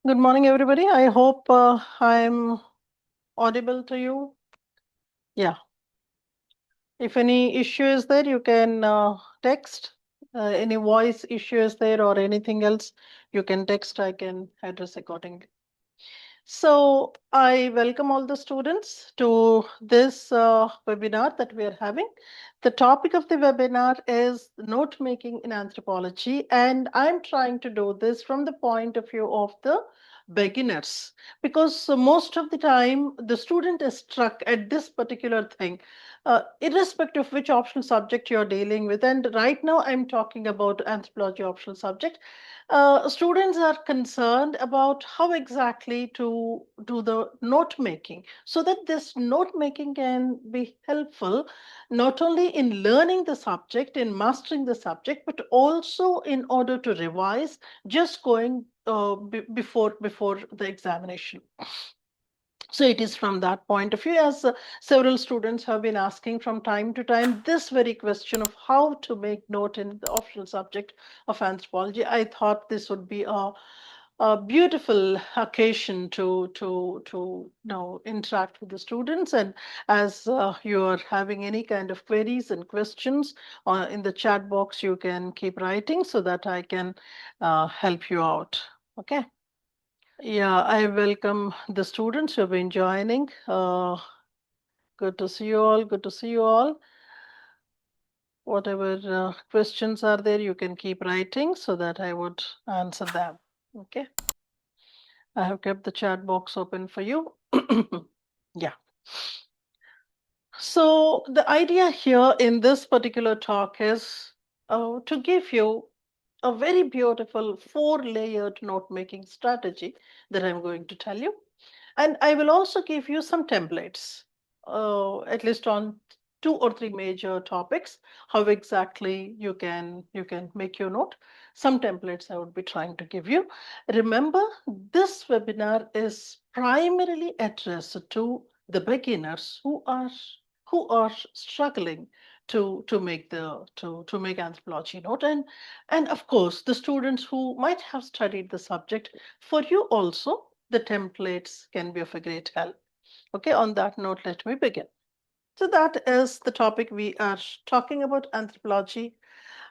Good morning, everybody. I hope I'm audible to you. Yeah. If any issue is there, you can text. Any voice issue is there or anything else, you can text. I can address accordingly. So I welcome all the students to this webinar that we are having. The topic of the webinar is note making in anthropology, and I'm trying to do this from the point of view of the beginners because most of the time the student is struck at this particular thing, irrespective of which optional subject you're dealing with. And right now I'm talking about anthropology optional subject. Students are concerned about how exactly to do the note making so that this note making can be helpful not only in learning the subject, in mastering the subject, but also in order to revise just going before the examination. So it is from that point of view, as several students have been asking from time to time, this very question of how to make note in the optional subject of anthropology. I thought this would be a beautiful occasion to interact with the students. And as you are having any kind of queries and questions in the chat box, you can keep writing so that I can help you out. Okay. Yeah, I welcome the students who have been joining. Good to see you all. Good to see you all. Whatever questions are there, you can keep writing so that I would answer them. Okay. I have kept the chat box open for you. Yeah. So the idea here in this particular talk is to give you a very beautiful four-layered note-making strategy that I'm going to tell you. And I will also give you some templates, at least on two or three major topics, how exactly you can make your note. Some templates I would be trying to give you. Remember, this webinar is primarily addressed to the beginners who are struggling to make to make anthropology note, and of course the students who might have studied the subject. For you also, the templates can be of a great help. Okay, on that note, let me begin. So that is the topic we are talking about, anthropology.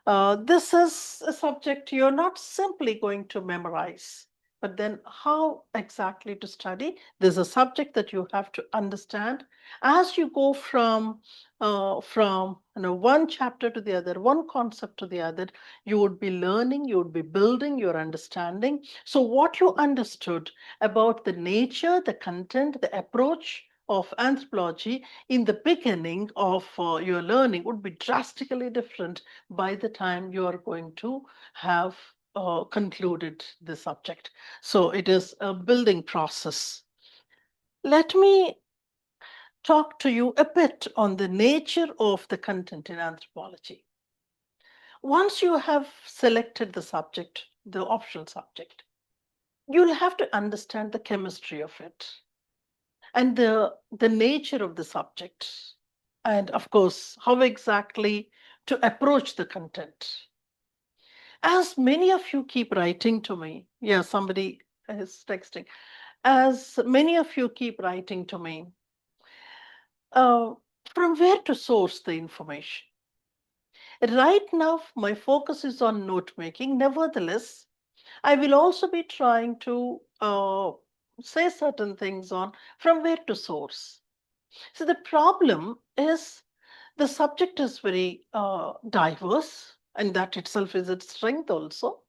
This is a subject you're not simply going to memorize, but then how exactly to study. There's a subject that you have to understand as you go from one chapter to the other, one concept to the other. You would be learning, you would be building your understanding. So what you understood about the nature, the content, the approach of anthropology in the beginning of your learning would be drastically different by the time you are going to have concluded the subject. So it is a building process. Let me talk to you a bit on the nature of the content in anthropology. Once you have selected the subject, the optional subject, you'll have to understand the chemistry of it and the nature of the subject, and of course how exactly to approach the content. As many of you keep writing to me, yeah, somebody is texting. As many of you keep writing to me, uh, from where to source the information? Right now, my focus is on note making. Nevertheless, I will also be trying to say certain things on from where to source. So the problem is the subject is very diverse, and that itself is its strength also.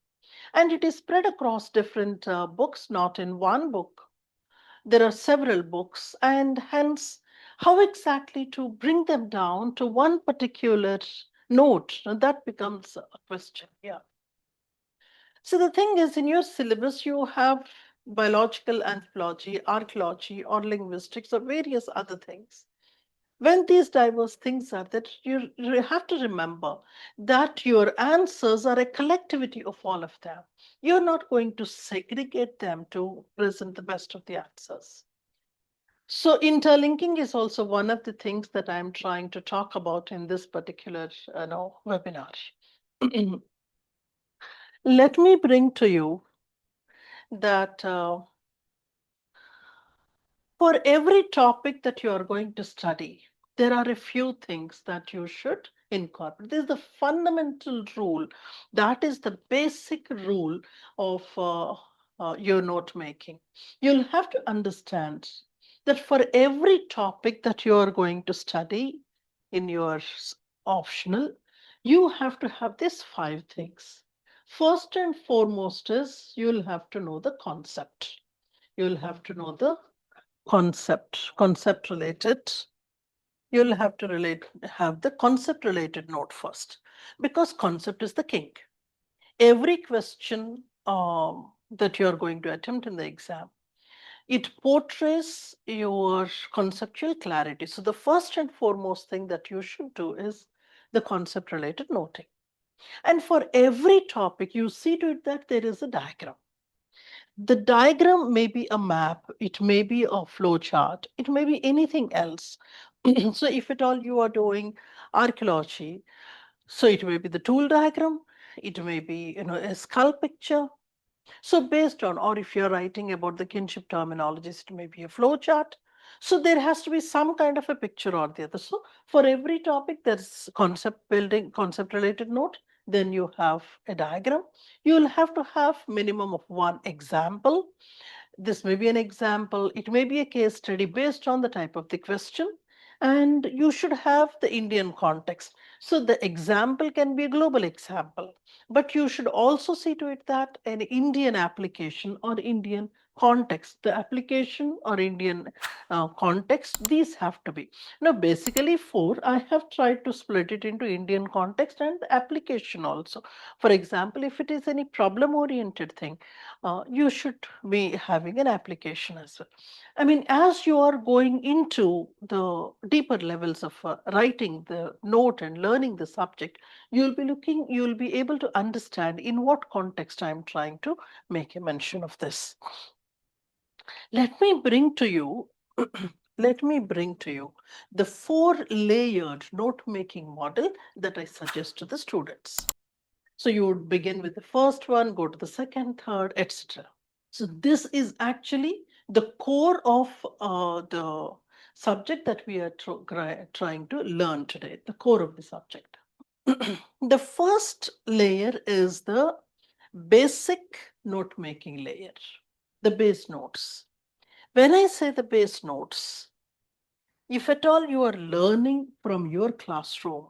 And it is spread across different books, not in one book. There are several books, and hence, how exactly to bring them down to one particular note, that becomes a question. Yeah. So the thing is, in your syllabus, you have biological anthropology, archaeology, or linguistics, or various other things. When these diverse things are that, you have to remember that your answers are a collectivity of all of them. You're not going to segregate them to present the best of the answers. So interlinking is also one of the things that I'm trying to talk about in this particular webinar. Let me bring to you that for every topic that you are going to study, there are a few things that you should incorporate. This is the fundamental rule. That is the basic rule of your note making. You'll have to understand that for every topic that you are going to study in your optional, you have to have these five things. First and foremost is you'll have to know the concept. You'll have to know the concept related. You'll have to have the concept related note first, because concept is the king. Every question that you're going to attempt in the exam, it portrays your conceptual clarity. So the first and foremost thing that you should do is the concept related noting. And for every topic, you see to it that there is a diagram. The diagram may be a map, it may be a flow chart, it may be anything else. So if at all you are doing archaeology, so it may be the tool diagram, it may be a skull picture. So based on, or if you're writing about the kinship terminologies, it may be a flow chart. So there has to be some kind of a picture or the other. So for every topic, there's concept building, concept related note. Then you have a diagram. You'll have to have minimum of one example. This may be an example, it may be a case study based on the type of the question, and you should have the Indian context. So the example can be a global example, but you should also see to it that an Indian application or Indian context, the application or Indian context, these have to be. Now, basically, four, I have tried to split it into Indian context and the application also. For example, if it is any problem oriented thing, you should be having an application as well. I mean, as you are going into the deeper levels of writing the note and learning the subject, you'll be able to understand in what context I'm trying to make a mention of this. Let me bring to you, let me bring to you the four-layered note-making model that I suggest to the students. So you would begin with the first one, go to the second, third, etc. So this is actually the core of the subject that we are trying to learn today, the core of the subject. The first layer is the basic note making layer, the base notes. When I say the base notes, if at all you are learning from your classroom,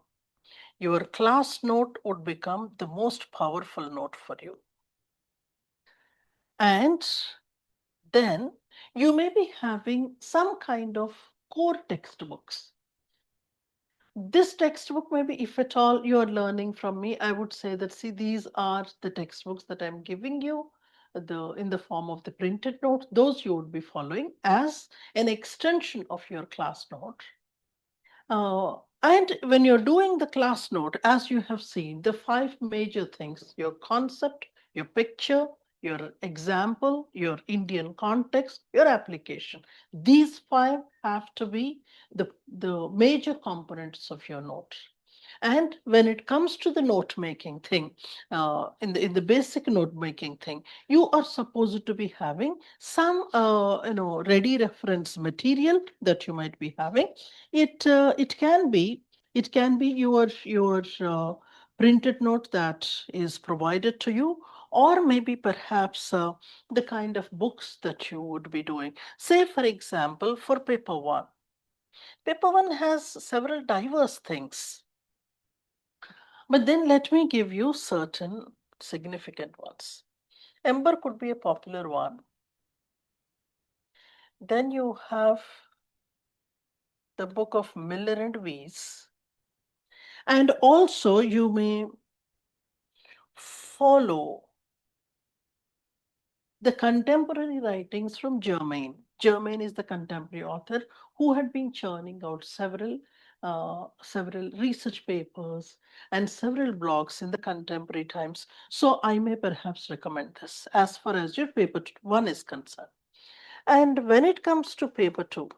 your class note would become the most powerful note for you. And then you may be having some kind of core textbooks. This textbook, maybe if at all you're learning from me, I would say that, see, these are the textbooks that I'm giving you in the form of the printed notes. Those you would be following as an extension of your class note. And when you're doing the class note, as you have seen, the five major things: your concept, your picture, your example, your Indian context, your application. These five have to be the major components of your note. And when it comes to the note making thing, in the basic note making thing, you are supposed to be having some ready reference material that you might be having. It can be your printed note that is provided to you, or maybe perhaps the kind of books that you would be doing. Say, for example, for paper one. Paper one has several diverse things, but then let me give you certain significant ones. Ember could be a popular one. Then you have the book of Miller and Weiss. And also you may follow the contemporary writings from Germain. Germain is the contemporary author who had been churning out several research papers and several blogs in the contemporary times. So I may perhaps recommend this as far as your paper one is concerned. And when it comes to paper two,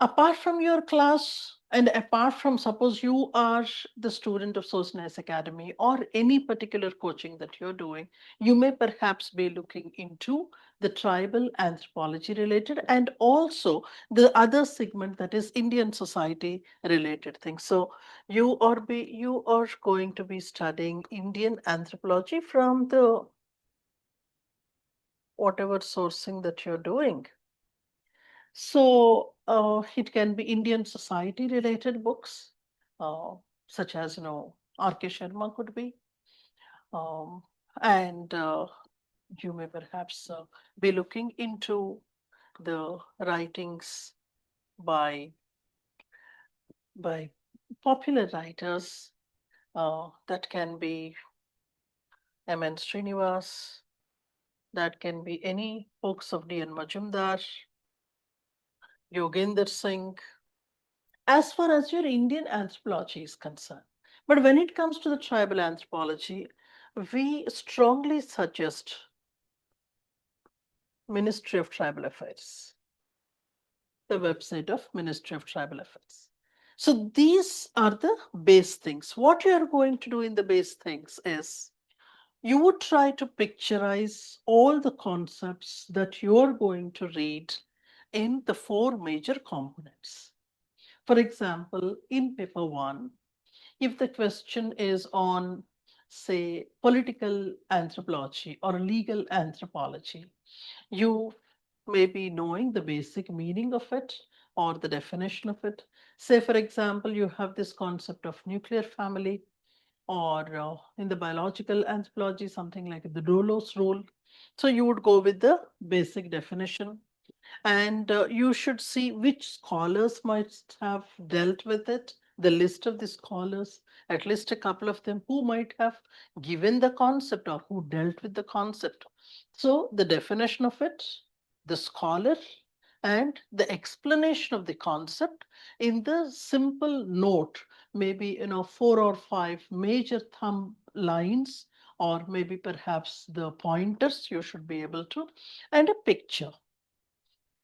apart from your class And apart from, suppose you are the student of Sosin IAS Academy or any particular coaching that you're doing, you may perhaps be looking into the tribal anthropology related and also the other segment that is Indian society related things. So you are going to be studying Indian anthropology from the whatever sourcing that you're doing. So it can be Indian society related books, uh, such as, R.K. Sharma could be, um, and you may perhaps be looking into the writings by by popular writers. That can be M.N. Srinivas, that can be any books of D.N. Majumdar, Yoginder Singh, as far as your Indian anthropology is concerned. But when it comes to the tribal anthropology, we strongly suggest Ministry of Tribal Affairs, the website of Ministry of Tribal Affairs. So these are the base things. What you are going to do in the base things is you would try to picturize all the concepts that you're going to read in the four major components. For example, in paper one, if the question is on, say, political anthropology or legal anthropology, you may be knowing the basic meaning of it or the definition of it. Say, for example, you have this concept of nuclear family, or in the biological anthropology, something like the Dolos rule. So you would go with the basic definition, and you should see which scholars might have dealt with it, the list of the scholars, at least a couple of them who might have given the concept or who dealt with the concept. So the definition of it, the scholar, and the explanation of the concept in the simple note, maybe, four or five major thumb lines, or maybe perhaps the pointers you should be able to, and a picture.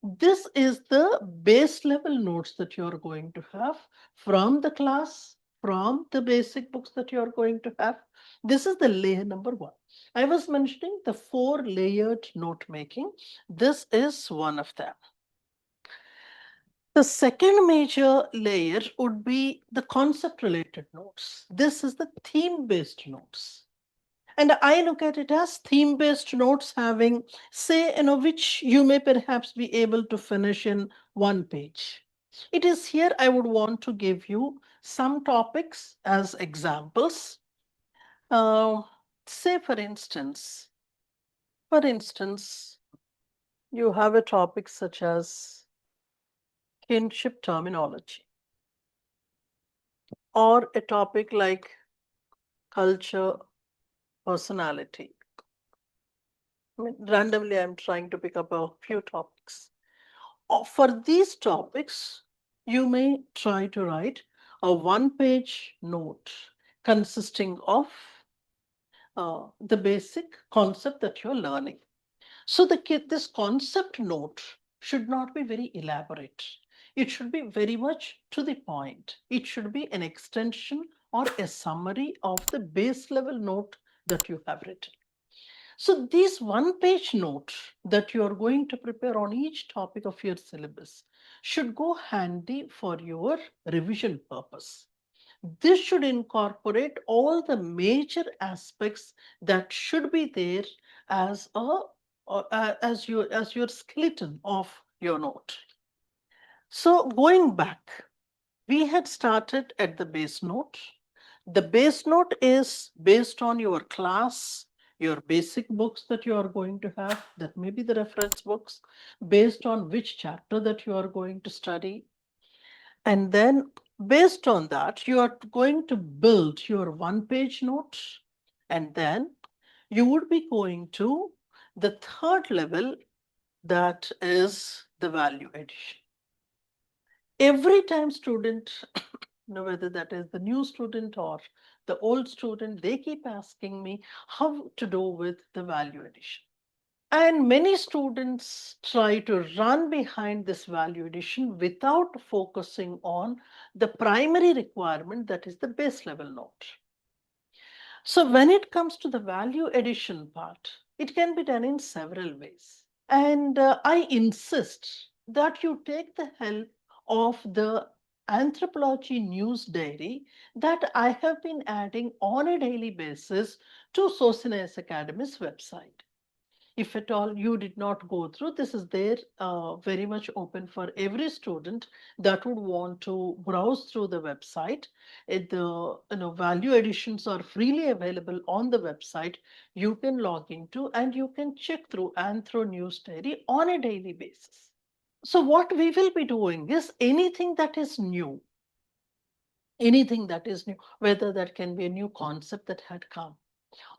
This is the base level notes that you're going to have from the class, from the basic books that you're going to have. This is the layer number one. I was mentioning the four layered note making. This is one of them. The second major layer would be the concept related notes. This is the theme based notes. And I look at it as theme based notes having, say, which you may perhaps be able to finish in one page. It is here I would want to give you some topics as examples. Uh, say, for instance, you have a topic such as kinship terminology, or a topic like culture, personality. I mean, randomly, I'm trying to pick up a few topics. For these topics, you may try to write a one-page note consisting of the basic concept that you're learning. So this concept note should not be very elaborate. It should be very much to the point. It should be an extension or a summary of the base level note that you have written. So this one page note that you are going to prepare on each topic of your syllabus should go handy for your revision purpose. This should incorporate all the major aspects that should be there as as your skeleton of your note. So going back, we had started at the base note. The base note is based on your class, your basic books that you are going to have, that may be the reference books, based on which chapter that you are going to study. And then based on that, you are going to build your one page note. And then you would be going to the third level, that is the value addition. Every time student, whether that is the new student or the old student, they keep asking me how to do with the value addition. And many students try to run behind this value addition without focusing on the primary requirement, that is the base level note. So when it comes to the value addition part, it can be done in several ways. And I insist that you take the help of the anthropology news diary that I have been adding on a daily basis to Sosin IAS Academy's website. If at all you did not go through, this is there very much open for every student that would want to browse through the website. The value additions are freely available on the website. You can log into and you can check through Anthro News Diary on a daily basis. So what we will be doing is anything that is new, whether that can be a new concept that had come,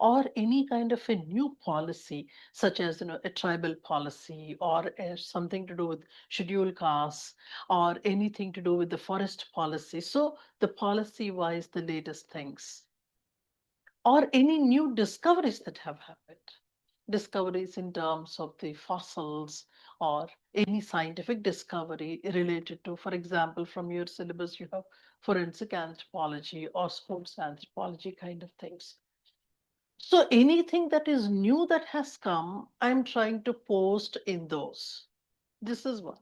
or any kind of a new policy, such as a tribal policy, or something to do with scheduled castes, or anything to do with the forest policy. So the policy wise, the latest things, or any new discoveries that have happened, discoveries in terms of the fossils, or any scientific discovery related to, for example, from your syllabus you have forensic anthropology or sports anthropology kind of things. So anything that is new that has come, I'm trying to post in those. This is one.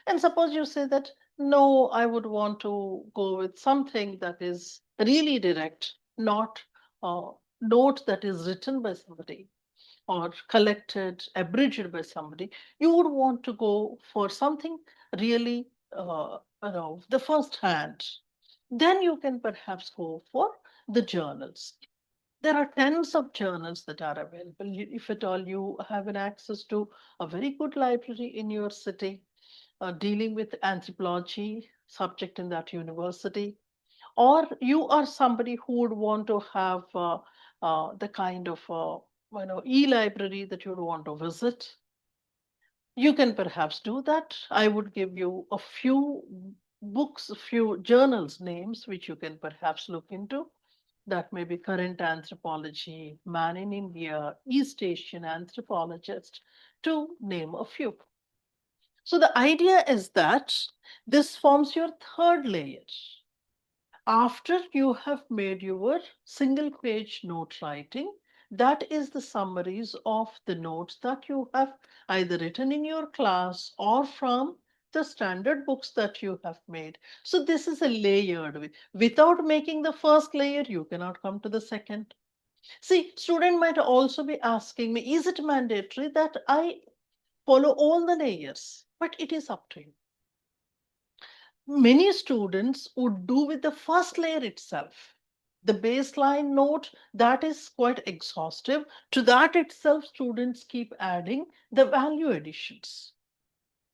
And suppose you say that, no, I would want to go with something that is really direct, not a note that is written by somebody or collected, abridged by somebody. You would want to go for something really, the first hand. Then you can perhaps go for the journals. There are tens of journals that are available. If at all you have an access to a very good library in your city dealing with anthropology subject in that university, or you are somebody who would want to have the kind of e-library that you would want to visit, you can perhaps do that. I would give you a few books, a few journals names which you can perhaps look into. That may be Current Anthropology, Man in India, East Asian Anthropologist, to name a few. So the idea is that this forms your third layer. After you have made your single page note writing, that is the summaries of the notes that you have either written in your class or from the standard books that you have made. So this is a layered way. Without making the first layer, you cannot come to the second. See, student might also be asking me, is it mandatory that I follow all the layers? But it is up to you. Many students would do with the first layer itself. The baseline note that is quite exhaustive. To that itself, students keep adding the value additions.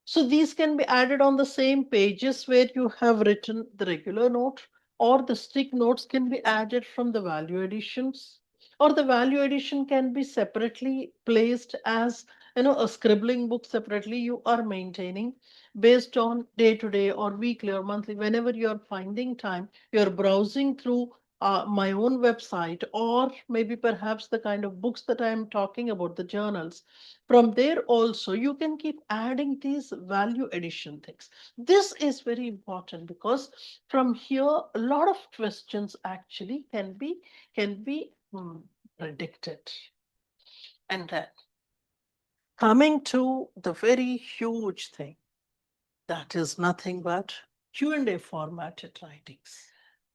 So these can be added on the same pages where you have written the regular note, or the stick notes can be added from the value additions, or the value addition can be separately placed as a scribbling book separately you are maintaining based on day to day or weekly or monthly, whenever you are finding time, you're browsing through my own website, or maybe perhaps the kind of books that I'm talking about, the journals. From there also, you can keep adding these value addition things. This is very important because from here, a lot of questions actually can be predicted. And then coming to the very huge thing, that is nothing but Q&A formatted writings.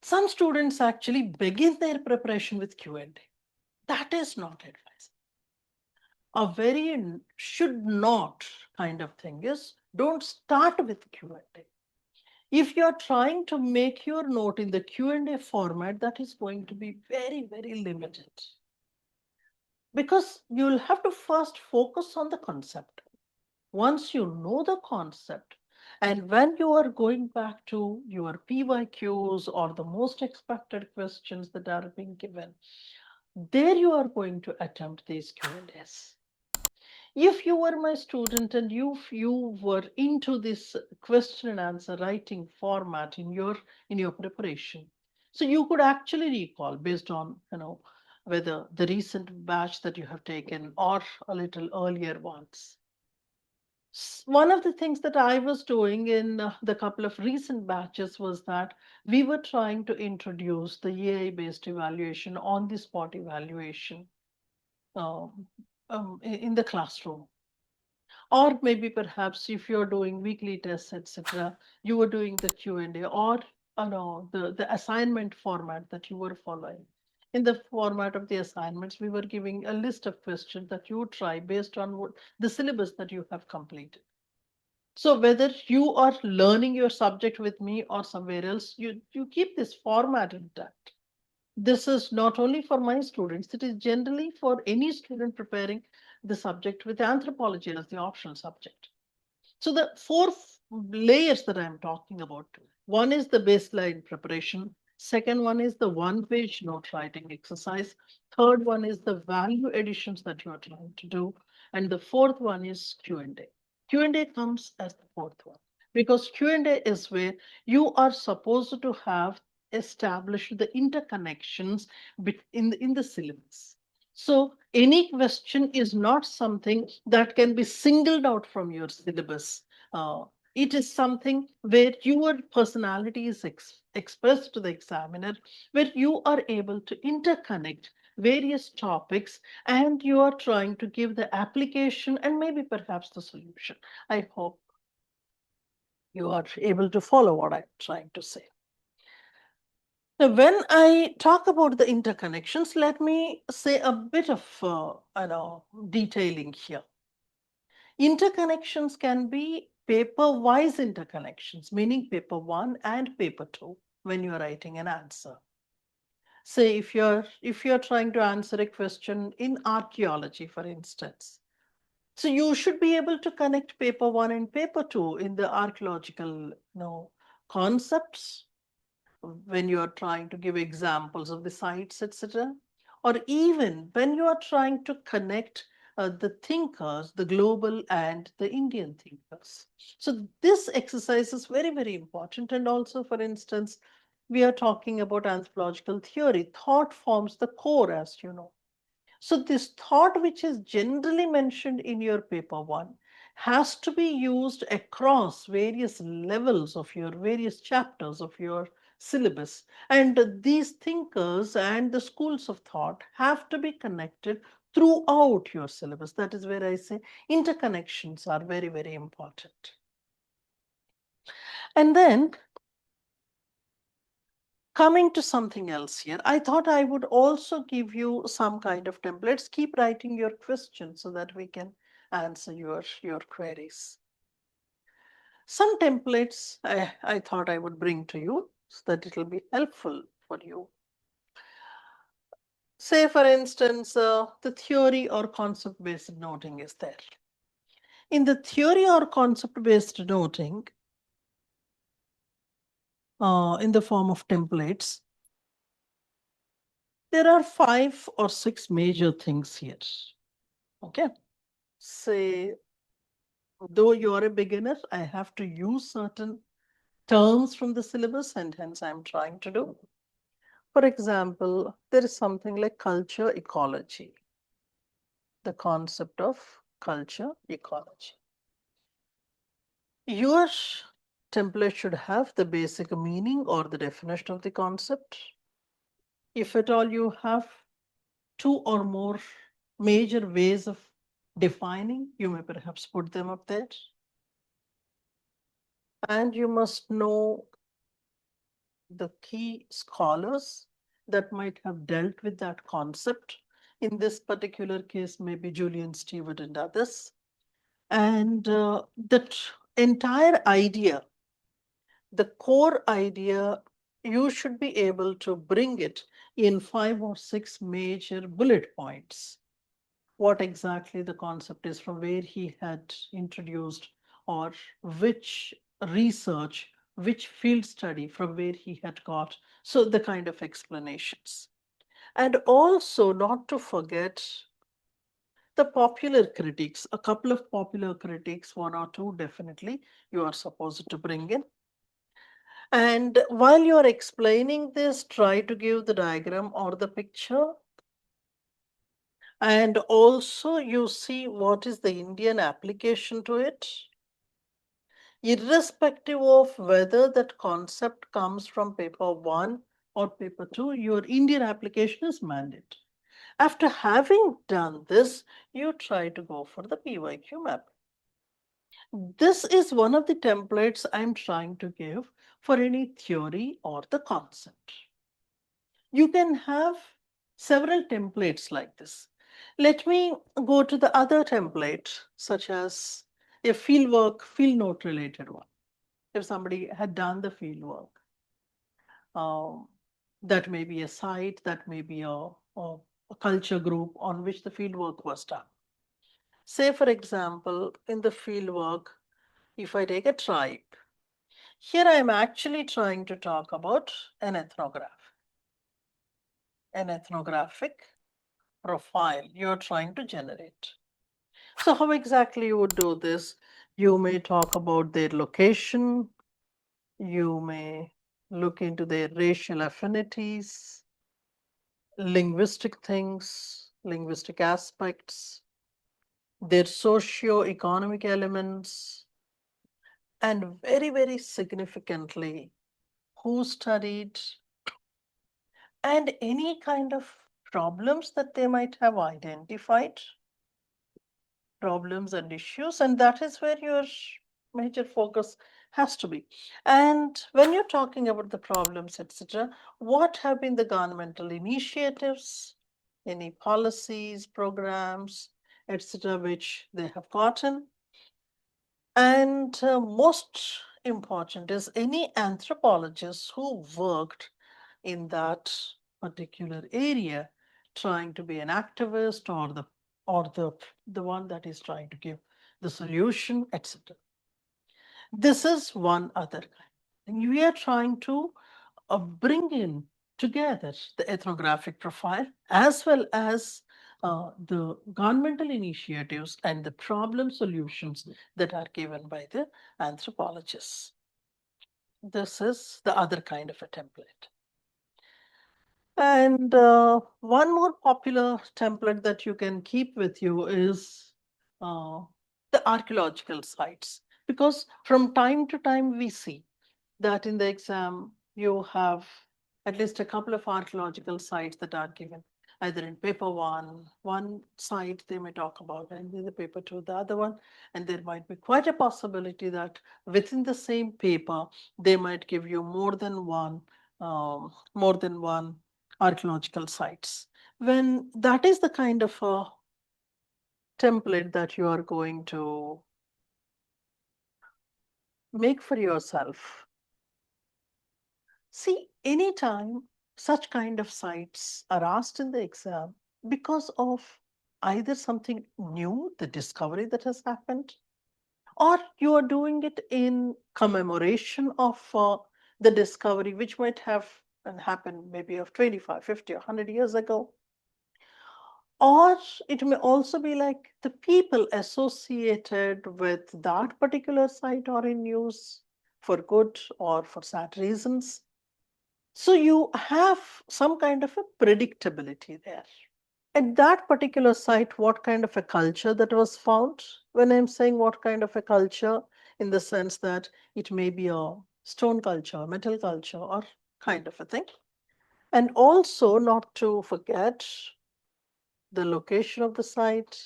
Some students actually begin their preparation with Q&A. That is not advised. A very should not kind of thing is, don't start with Q&A. If you're trying to make your note in the Q&A format, that is going to be very, very limited, because you'll have to first focus on the concept. Once you know the concept, and when you are going back to your PYQs or the most expected questions that are being given, there you are going to attempt these Q&As. If you were my student and you were into this question and answer writing format in your preparation, so you could actually recall based on whether the recent batch that you have taken or a little earlier ones. One of the things that I was doing in the couple of recent batches was that we were trying to introduce the AI based evaluation, on the spot evaluation um, in the classroom. Or maybe perhaps if you're doing weekly tests, etc., you were doing the Q&A, or no, the assignment format that you were following. In the format of the assignments, we were giving a list of questions that you would try based on what the syllabus that you have completed. So whether you are learning your subject with me or somewhere else, you keep this format intact. This is not only for my students, it is generally for any student preparing the subject with anthropology as the optional subject. So the four layers that I'm talking about, one is the baseline preparation. Second one is the one-page note writing exercise. Third one is the value additions that you are trying to do. And the fourth one is Q&A. Q&A comes as the fourth one because Q&A is where you are supposed to have established the interconnections in the syllabus. So any question is not something that can be singled out from your syllabus. Uh, it is something where your personality is expressed to the examiner, where you are able to interconnect various topics and you are trying to give the application and maybe perhaps the solution. I hope you are able to follow what I'm trying to say. Now, when I talk about the interconnections, let me say a bit of detailing here. Interconnections can be paper-wise interconnections, meaning paper one and paper two when you're writing an answer. Say if you're trying to answer a question in archaeology, for instance. So you should be able to connect paper one and paper two in the archaeological concepts when you are trying to give examples of the sites, etc. Or even when you are trying to connect the thinkers, the global and the Indian thinkers. So this exercise is very, very important. And also, for instance, we are talking about anthropological theory. Thought forms the core, as you know. So this thought, which is generally mentioned in your paper one, has to be used across various levels of your various chapters of your syllabus. And these thinkers and the schools of thought have to be connected throughout your syllabus. That is where I say interconnections are very, very important. And then coming to something else here, I thought I would also give you some kind of templates. Keep writing your questions so that we can answer your queries. Some templates I thought I would bring to you so that it will be helpful for you. Say, for instance, the theory or concept-based noting is there. In the theory or concept-based noting, in the form of templates, there are 5 or 6 major things here. Okay. Say, though you're a beginner, I have to use certain terms from the syllabus and hence I'm trying to do. For example, there is something like culture ecology, the concept of culture ecology. Your template should have the basic meaning or the definition of the concept. If at all you have 2 or more major ways of defining, you may perhaps put them up there. And you must know the key scholars that might have dealt with that concept. In this particular case, maybe Julian Stewart and others. And that entire idea, the core idea, you should be able to bring it in 5 or 6 major bullet points. What exactly the concept is, from where he had introduced, or which research, which field study from where he had got. So the kind of explanations. And also not to forget the popular critiques, a couple of popular critiques, 1 or 2 definitely you are supposed to bring in. And while you are explaining this, try to give the diagram or the picture And also you see what is the Indian application to it, irrespective of whether that concept comes from paper 1 or paper 2, your Indian application is mandate. After having done this, you try to go for the PYQ map. This is one of the templates I'm trying to give for any theory or the concept. You can have several templates like this. Let me go to the other template, such as a fieldwork, field note related one. If somebody had done the fieldwork, um, that may be a site, that may be a culture group on which the fieldwork was done. Say, for example, in the fieldwork, if I take a tribe, here I am actually trying to talk about an ethnographic profile you're trying to generate. So, how exactly you would do this? You may talk about their location, you may look into their racial affinities, linguistic things, linguistic aspects, their socio-economic elements, and very, very significantly, who studied and any kind of problems that they might have identified, problems and issues, and that is where your major focus has to be. And when you're talking about the problems, etc., what have been the governmental initiatives, any policies, programs, etc., which they have gotten? And most important is any anthropologist who worked in that particular area, trying to be an activist or the one that is trying to give the solution, etc. This is one other kind. And we are trying to bring in together the ethnographic profile as well as the governmental initiatives and the problem solutions that are given by the anthropologists. This is the other kind of a template. And one more popular template that you can keep with you is uh, the archaeological sites. Because from time to time, we see that in the exam, you have at least a couple of archaeological sites that are given, either in paper one site they may talk about, and in the paper two, the other one. And there might be quite a possibility that within the same paper, they might give you more than one archaeological sites. When that is the kind of a template that you are going to make for yourself, see, anytime such kind of sites are asked in the exam because of either something new, the discovery that has happened, or you are doing it in commemoration of the discovery which might have happened maybe of 25, 50, or 100 years ago. Or it may also be like the people associated with that particular site or in news for good or for sad reasons. So you have some kind of a predictability there. At that particular site, what kind of a culture that was found? When I'm saying what kind of a culture, in the sense that it may be a stone culture, metal culture, or kind of a thing. And also, not to forget the location of the site,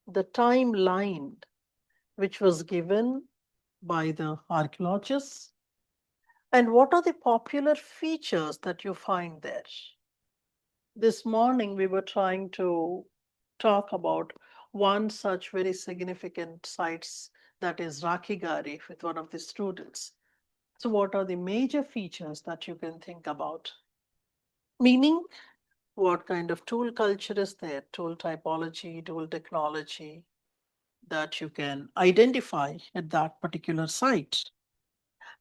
the timeline which was given by the archaeologists, and what are the popular features that you find there. This morning, we were trying to talk about one such very significant sites, that is Rakigari, with one of the students. So, what are the major features that you can think about? Meaning, what kind of tool culture is there, tool typology, tool technology that you can identify at that particular site.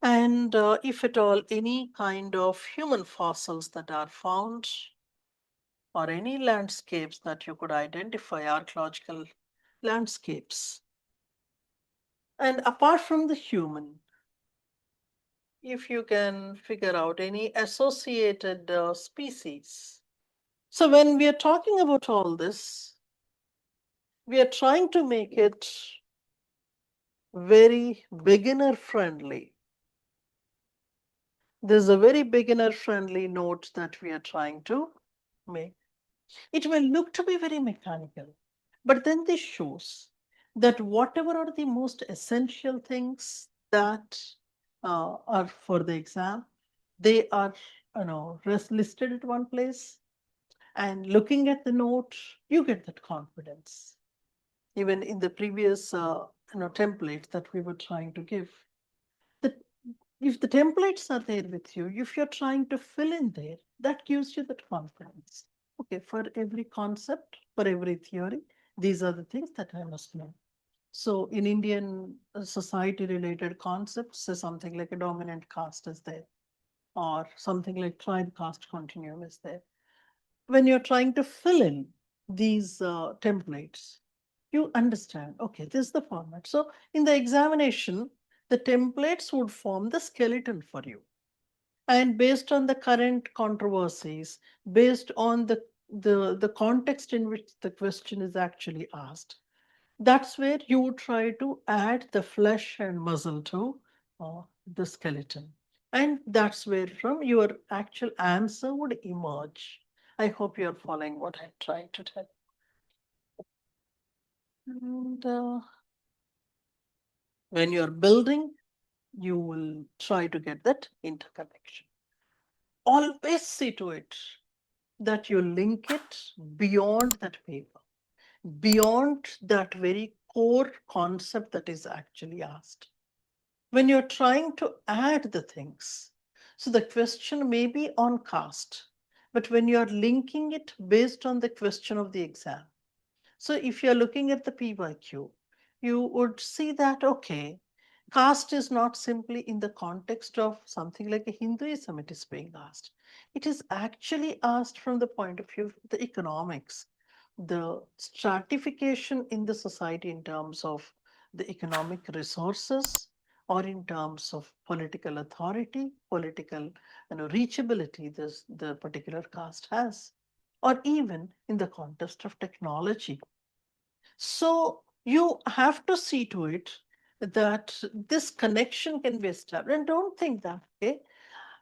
And if at all, any kind of human fossils that are found, or any landscapes that you could identify, archaeological landscapes. And apart from the human, if you can figure out any associated species, So when we are talking about all this, we are trying to make it very beginner friendly. There's a very beginner friendly note that we are trying to make. It may look to be very mechanical, but then this shows that whatever are the most essential things that are for the exam, they are listed at one place. And looking at the note, you get that confidence. Even in the previous template that we were trying to give, the if the templates are there with you, if you're trying to fill in there, that gives you that confidence. Okay, for every concept, for every theory, these are the things that I must know. So in Indian society related concepts, so something like a dominant caste is there, or something like tribe caste continuum is there. When you're trying to fill in these templates, you understand, okay, this is the format. So in the examination, the templates would form the skeleton for you. And based on the current controversies, based on the context in which the question is actually asked, that's where you would try to add the flesh and muscle to the skeleton. And that's where from your actual answer would emerge. I hope you're following what I'm trying to tell. And when you're building, you will try to get that interconnection. Always see to it that you link it beyond that paper, beyond that very core concept that is actually asked. When you're trying to add the things, so the question may be on caste, but when you're linking it based on the question of the exam, so if you're looking at the PYQ, you would see that, okay, caste is not simply in the context of something like a Hinduism, it is being asked. It is actually asked from the point of view of the economics, the stratification in the society in terms of the economic resources or in terms of political authority, political reachability this the particular caste has, or even in the context of technology. So you have to see to it that this connection can be established. And don't think that, okay,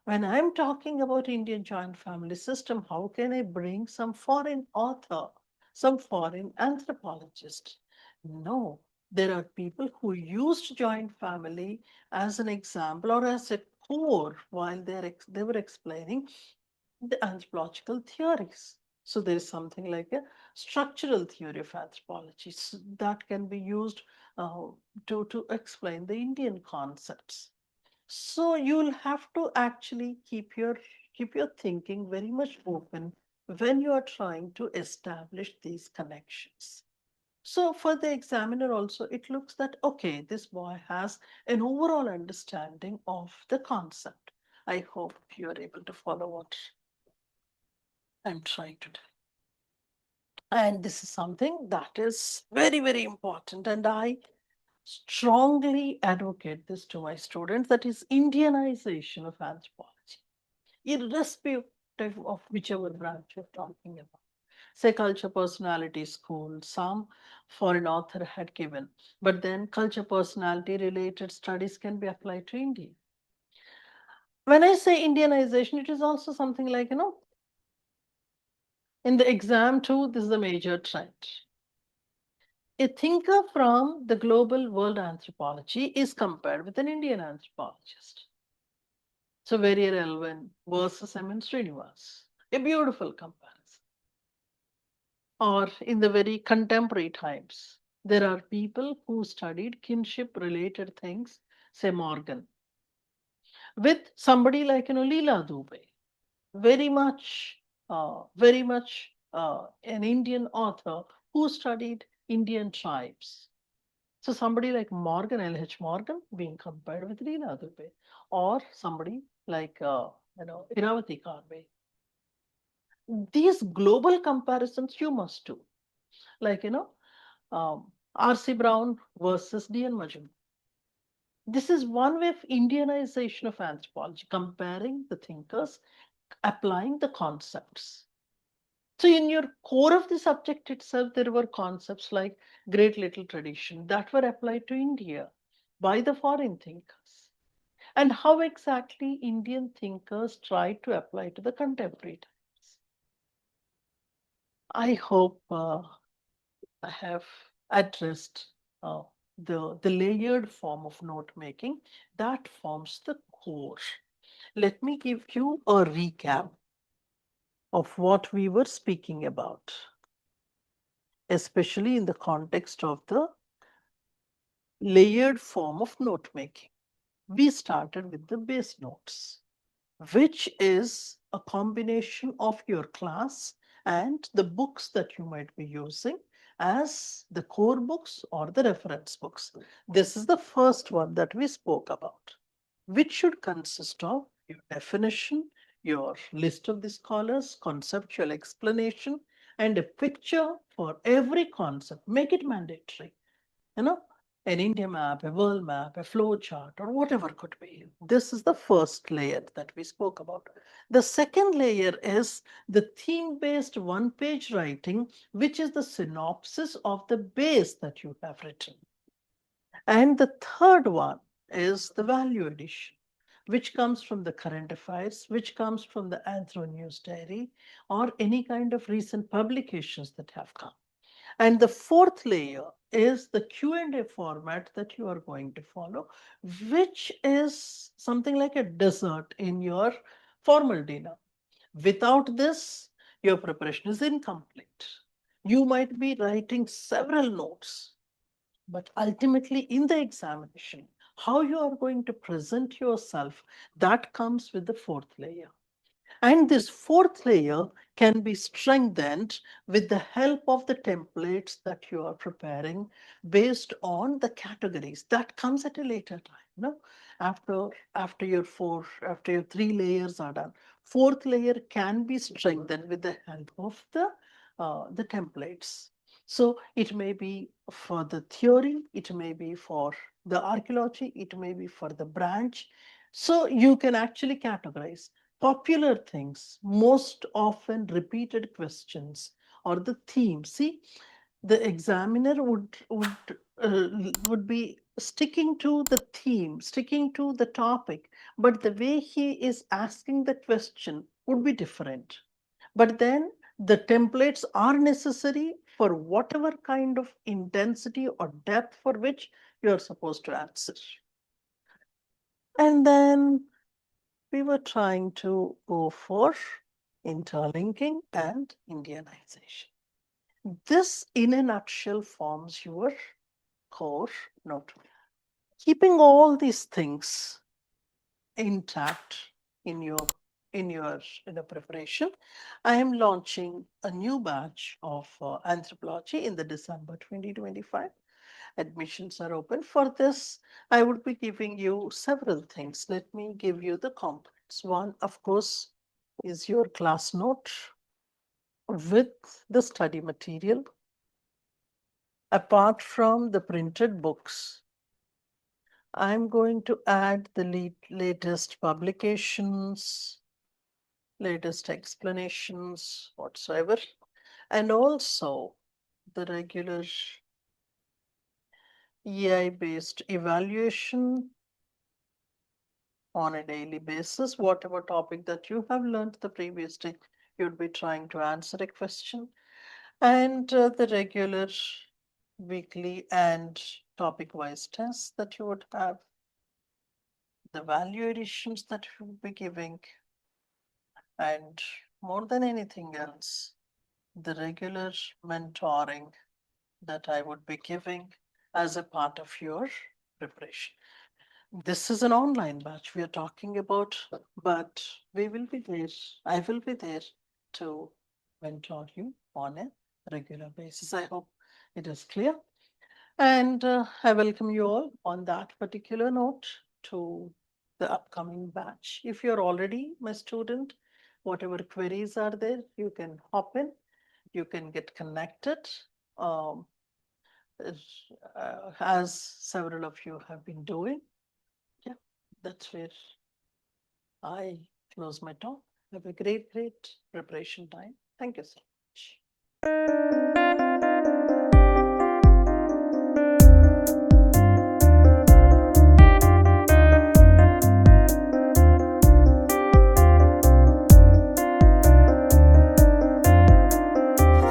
when I'm talking about Indian joint family system, how can I bring some foreign author, some foreign anthropologist? No, there are people who used joint family as an example or as a core while they were explaining the anthropological theories. So there is something like a structural theory of anthropology that can be used uh, to explain the Indian concepts. So you'll have to actually keep your thinking very much open when you are trying to establish these connections. So for the examiner also, it looks that, okay, this boy has an overall understanding of the concept. I hope you are able to follow what I'm trying to do. And this is something that is very, very important. And I strongly advocate this to my students, that is Indianization of anthropology, irrespective of whichever branch you're talking about. Say culture personality school, some foreign author had given, but then culture personality related studies can be applied to India. When I say Indianization, it is also something like, in the exam too, this is a major trend. A thinker from the global world anthropology is compared with an Indian anthropologist. So very relevant versus M.N. Srinivas. A beautiful comparison. Or in the very contemporary times, there are people who studied kinship related things, say Morgan, with somebody like Leela Dubey, very much an Indian author who studied Indian tribes. So somebody like Morgan, L.H. Morgan, being compared with Leela Dubey, or somebody like Iravati Karve. These global comparisons you must do, like R.C. Brown versus D.N. Majumdar. This is one way of Indianization of anthropology, comparing the thinkers, applying the concepts. So, in your core of the subject itself, there were concepts like great little tradition that were applied to India by the foreign thinkers, and how exactly Indian thinkers tried to apply to the contemporary times. I hope I have addressed uh, the layered form of note making that forms the core. Let me give you a recap of what we were speaking about, especially in the context of the layered form of note making. We started with the base notes, which is a combination of your class and the books that you might be using as the core books or the reference books. This is the first one that we spoke about, which should consist of your definition, your list of the scholars, conceptual explanation, and a picture for every concept. Make it mandatory, you know, an India map, a world map, a flow chart, or whatever could be. This is the first layer that we spoke about. The second layer is the theme based one page writing, which is the synopsis of the base that you have written. And the third one is the value addition, which comes from the current affairs, which comes from the Anthro News Diary, or any kind of recent publications that have come. And the fourth layer is the Q&A format that you are going to follow, which is something like a dessert in your formal dinner. Without this, your preparation is incomplete. You might be writing several notes, but ultimately in the examination, how you are going to present yourself, that comes with the fourth layer. And this fourth layer can be strengthened with the help of the templates that you are preparing based on the categories. That comes at a later time. No? After your three layers are done, fourth layer can be strengthened with the help of the templates. So it may be for the theory, it may be for the archaeology, it may be for the branch. So you can actually categorize popular things, most often repeated questions, or the theme. See, the examiner would be sticking to the theme, sticking to the topic, but the way he is asking the question would be different. But then the templates are necessary for whatever kind of intensity or depth for which you are supposed to answer. And then we were trying to go for interlinking and Indianization. This, in a nutshell, forms your core note. Keeping all these things intact in your in a preparation, I am launching a new batch of anthropology in the December 2025. Admissions are open. For this, I would be giving you several things. Let me give you the components. One, of course, is your class note with the study material. Apart from the printed books, I'm going to add the latest publications, latest explanations, whatsoever, and also the regular EI based evaluation on a daily basis. Whatever topic that you have learned the previous day, you'd be trying to answer a question, and the regular weekly and topic wise tests that you would have, the value additions that you would be giving, and more than anything else, the regular mentoring that I would be giving as a part of your preparation. This is an online batch we are talking about, but we will be there. I will be there to mentor you on a regular basis. I hope it is clear. And I welcome you all on that particular note to the upcoming batch. If you're already my student, whatever queries are there, you can hop in, you can get connected. Um, as several of you have been doing. Yeah, that's where I close my talk. Have a great preparation time. Thank you so much.